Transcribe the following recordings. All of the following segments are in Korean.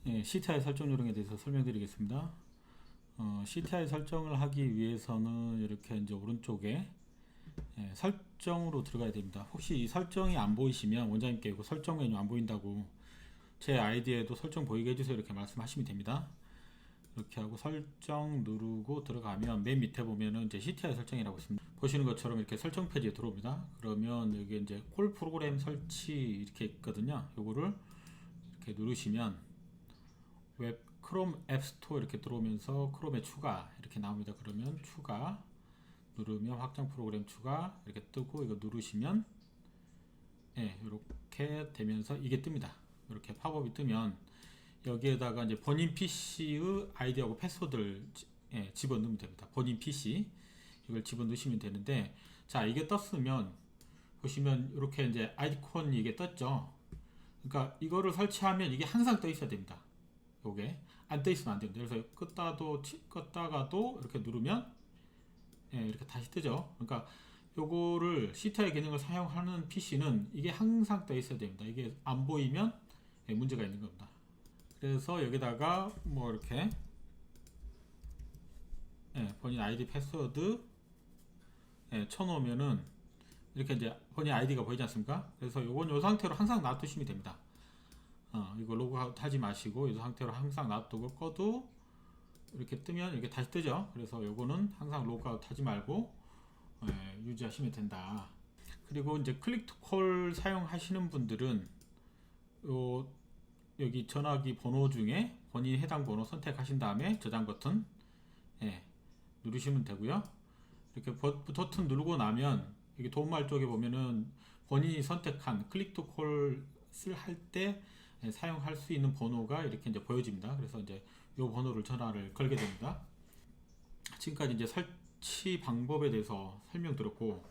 예, CTI 설정 요령에 대해서 설명드리겠습니다. CTI 설정을 하기 위해서는 이렇게 이제 오른쪽에 설정으로 들어가야 됩니다. 혹시 이 설정이 안 보이시면 원장님께 이거 설정 메뉴 안 보인다고 제 아이디에도 설정 보이게 해주세요 이렇게 말씀하시면 됩니다. 이렇게 하고 설정 누르고 들어가면 맨 밑에 보면은 이제 CTI 설정이라고 있습니다. 보시는 것처럼 이렇게 설정 페이지에 들어옵니다. 그러면 여기 이제 콜 프로그램 설치 이렇게 있거든요. 요거를 이렇게 누르시면 웹 크롬 앱스토어 이렇게 들어오면서 크롬에 추가 이렇게 나옵니다. 그러면 추가 누르면 확장 프로그램 추가 이렇게 뜨고 이거 누르시면 이렇게 되면서 이게 뜹니다. 이렇게 팝업이 뜨면 여기에다가 이제 본인 PC의 아이디하고 패스워드를 집어넣으면 됩니다. 본인 PC 이걸 집어넣으시면 되는데, 자 이게 떴으면 보시면 이렇게 이제 아이콘이 이게 떴죠. 그러니까 이거를 설치하면 이게 항상 떠 있어야 됩니다. 요게 안 떠 있으면 안 됩니다. 그래서 껐다가도 이렇게 누르면 이렇게 다시 뜨죠. 그러니까 요거를 CTI 기능을 사용하는 PC는 이게 항상 떠 있어야 됩니다. 이게 안 보이면 문제가 있는 겁니다. 그래서 여기다가 뭐 이렇게 본인 아이디 패스워드 쳐놓으면은 이렇게 이제 본인 아이디가 보이지 않습니까? 그래서 요건 요 상태로 항상 놔두시면 됩니다. 이거 로그아웃 하지 마시고 이 상태로 항상 놔두고 꺼도 이렇게 뜨면 이렇게 다시 뜨죠. 그래서 요거는 항상 로그아웃 하지 말고 유지하시면 된다. 그리고 이제 클릭 투 콜 사용하시는 분들은 여기 전화기 번호 중에 본인 해당 번호 선택하신 다음에 저장 버튼 누르시면 되고요. 이렇게 버튼 누르고 나면 여기 도움말 쪽에 보면은 본인이 선택한 클릭 투 콜을 할 때 사용할 수 있는 번호가 이렇게 이제 보여집니다. 그래서 이제 이 번호를 전화를 걸게 됩니다. 지금까지 이제 설치 방법에 대해서 설명드렸고,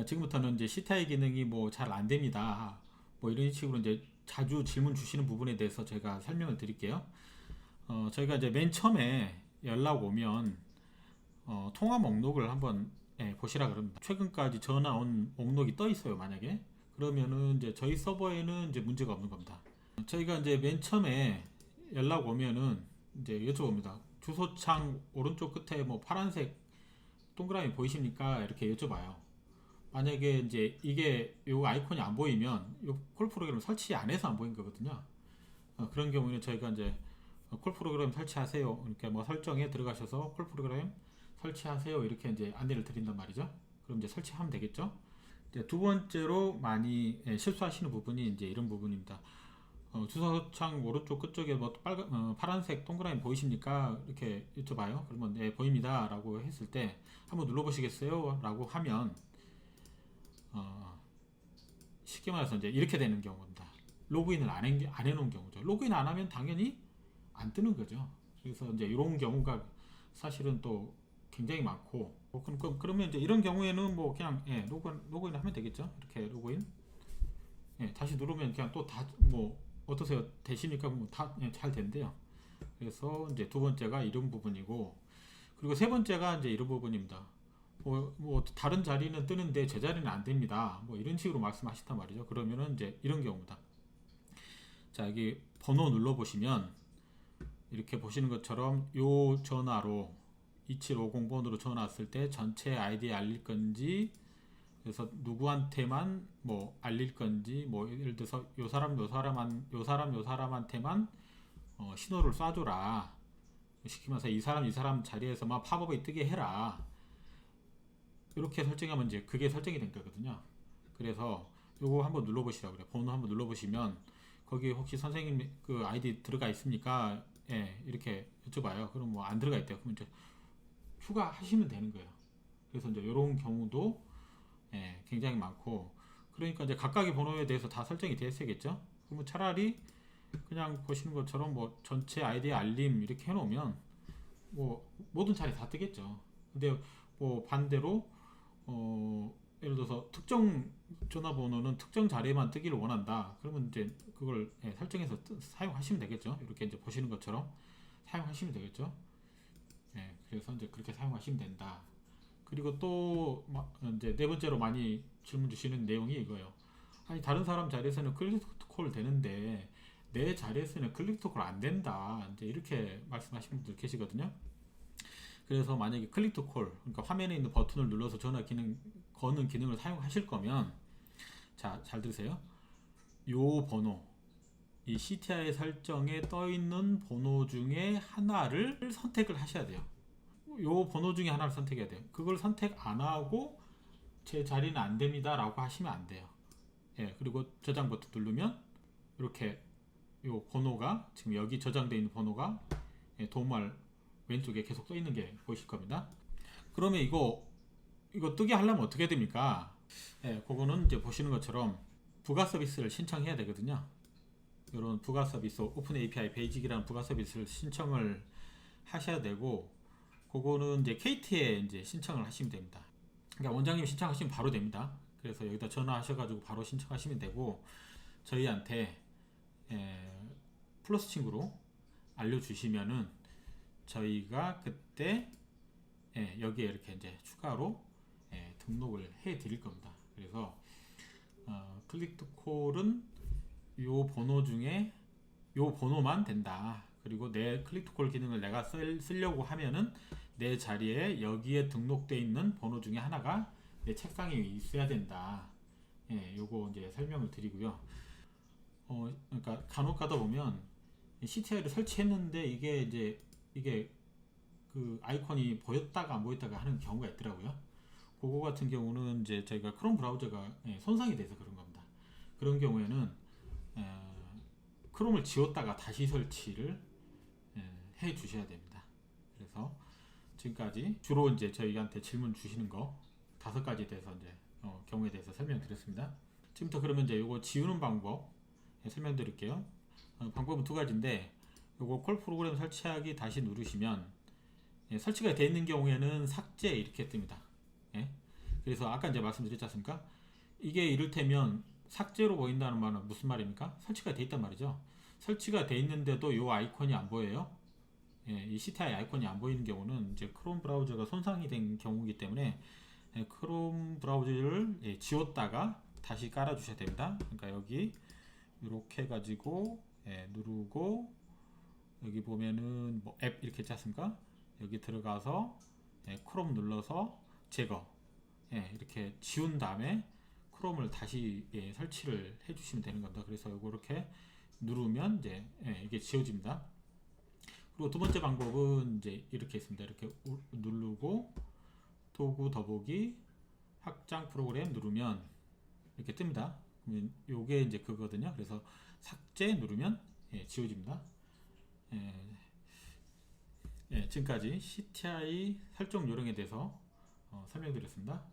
지금부터는 이제 CTI 기능이 뭐 잘 안 됩니다. 뭐 이런 식으로 이제 자주 질문 주시는 부분에 대해서 제가 설명을 드릴게요. 저희가 이제 맨 처음에 연락 오면 통화 목록을 한번 보시라 그럽니다. 최근까지 전화 온 목록이 떠 있어요. 만약에 그러면은 이제 저희 서버에는 이제 문제가 없는 겁니다. 저희가 이제 맨 처음에 연락 오면은 이제 여쭤봅니다. 주소창 오른쪽 끝에 뭐 파란색 동그라미 보이십니까? 이렇게 여쭤봐요. 만약에 이제 이게 요 아이콘이 안 보이면 요 콜 프로그램 설치 안 해서 안 보인 거거든요. 그런 경우에는 저희가 이제 콜 프로그램 설치하세요. 이렇게 뭐 설정에 들어가셔서 콜 프로그램 설치하세요. 이렇게 이제 안내를 드린단 말이죠. 그럼 이제 설치하면 되겠죠. 이제 두 번째로 많이 실수하시는 부분이 이제 이런 부분입니다. 주소창 오른쪽 끝쪽에 뭐 파란색 동그라미 보이십니까? 이렇게 여쭤봐요. 그러면 네 보입니다 라고 했을 때 한번 눌러보시겠어요? 라고 하면 쉽게 말해서 이제 이렇게 되는 경우입니다. 로그인을 안 해놓은 경우죠. 로그인 안 하면 당연히 안 뜨는 거죠. 그래서 이제 이런 경우가 사실은 또 굉장히 많고, 그러면 이제 이런 경우에는 뭐 그냥 로그인 하면 되겠죠. 이렇게 로그인 다시 누르면 그냥 또 다 뭐 어떠세요? 되십니까? 뭐 다 잘 된대요. 그래서 이제 두 번째가 이런 부분이고, 그리고 세 번째가 이제 이런 부분입니다. 뭐 다른 자리는 뜨는데 제 자리는 안 됩니다. 뭐 이런 식으로 말씀하셨단 말이죠. 그러면은 이제 이런 경우다. 자 여기 번호 눌러 보시면 이렇게 보시는 것처럼 요 전화로 2750번으로 전화 왔을 때 전체 아이디에 알릴 건지, 그래서 누구한테만 뭐 알릴 건지, 뭐 예를 들어서 요 사람한테만 신호를 쏴줘라 시키면서 이 사람 자리에서만 팝업이 뜨게 해라, 이렇게 설정하면 이제 그게 설정이 된 거거든요. 그래서 요거 한번 눌러보시라고 그래요. 번호 한번 눌러보시면 거기 혹시 선생님 그 아이디 들어가 있습니까? 이렇게 여쭤봐요. 그럼 뭐 안 들어가 있대요. 그럼 이제 추가하시면 되는 거예요. 그래서 이제 이런 경우도 굉장히 많고, 그러니까 이제 각각의 번호에 대해서 다 설정이 되어 있어야겠죠. 그러면 차라리 그냥 보시는 것처럼 뭐 전체 아이디 알림 이렇게 해놓으면 뭐 모든 자리 다 뜨겠죠. 근데 뭐 반대로 예를 들어서 특정 전화번호는 특정 자리에만 뜨기를 원한다. 그러면 이제 그걸 설정해서 사용하시면 되겠죠. 이렇게 이제 보시는 것처럼 사용하시면 되겠죠. 그래서 이제 그렇게 사용하시면 된다. 그리고 또 이제 네 번째로 많이 질문 주시는 내용이 이거예요. 아니 다른 사람 자리에서는 클릭 콜 되는데 내 자리에서는 클릭 토크를 안 된다. 이제 이렇게 말씀하시는 분들 계시거든요. 그래서 만약에 클릭 투 콜, 그러니까 화면에 있는 버튼을 눌러서 전화 기능, 거는 기능을 사용하실 거면, 자, 잘 들으세요. 요 번호, 이 CTI 설정에 떠 있는 번호 중에 하나를 선택을 하셔야 돼요. 요 번호 중에 하나를 선택해야 돼요. 그걸 선택 안 하고 제 자리는 안 됩니다 라고 하시면 안 돼요. 예, 그리고 저장 버튼 누르면 이렇게 요 번호가 지금 여기 저장되어 있는 번호가 도움말 왼쪽에 계속 떠 있는 게 보이실 겁니다. 그러면 이거 뜨게 하려면 어떻게 됩니까? 예, 그거는 이제 보시는 것처럼 부가 서비스를 신청해야 되거든요. 이런 부가 서비스, 오픈 API 베이직이라는 부가 서비스를 신청을 하셔야 되고, 그거는 이제 KT에 이제 신청을 하시면 됩니다. 그러니까 원장님 신청하시면 바로 됩니다. 그래서 여기다 전화하셔가지고 바로 신청하시면 되고, 저희한테 플러스 친구로 알려주시면은 저희가 그때 여기에 이렇게 이제 추가로 등록을 해 드릴 겁니다. 그래서 클릭 투 콜은 요 번호 중에 요 번호만 된다. 그리고 내 클릭 투 콜 기능을 내가 쓰려고 하면은 내 자리에 여기에 등록되어 있는 번호 중에 하나가 내 책상에 있어야 된다. 요거 이제 설명을 드리고요. 그러니까 간혹 가다 보면 CTI를 설치했는데 이게 그 아이콘이 보였다가 안 보였다가 하는 경우가 있더라고요. 그거 같은 경우는 이제 저희가 크롬 브라우저가 손상이 돼서 그런 겁니다. 그런 경우에는 크롬을 지웠다가 다시 설치를 해 주셔야 됩니다. 그래서 지금까지 주로 이제 저희한테 질문 주시는 거 5가지에 대해서 이제 경우에 대해서 설명드렸습니다. 지금부터 그러면 이제 이거 지우는 방법 설명드릴게요. 방법은 2가지인데 요거 콜 프로그램 설치하기 다시 누르시면 설치가 되어 있는 경우에는 삭제 이렇게 뜹니다. 그래서 아까 이제 말씀드렸지 않습니까? 이게 이를테면 삭제로 보인다는 말은 무슨 말입니까? 설치가 되어 있단 말이죠. 설치가 되어 있는데도 이 아이콘이 안 보여요. 이 CTI 아이콘이 안 보이는 경우는 이제 크롬 브라우저가 손상이 된 경우이기 때문에 크롬 브라우저를 지웠다가 다시 깔아 주셔야 됩니다. 그러니까 여기 이렇게 해가지고 누르고 여기 보면은 뭐 앱 이렇게 있지 않습니까? 여기 들어가서 크롬 눌러서 제거 이렇게 지운 다음에 크롬을 다시 설치를 해주시면 되는 겁니다. 그래서 이거 이렇게 누르면 이제 이게 지워집니다. 그리고 2번째 방법은 이제 이렇게 있습니다. 이렇게 누르고 도구 더보기 확장 프로그램 누르면 이렇게 뜹니다. 그러면 요게 이제 그거거든요. 그래서 삭제 누르면 지워집니다. 지금까지 CTI 설정 요령에 대해서 설명드렸습니다.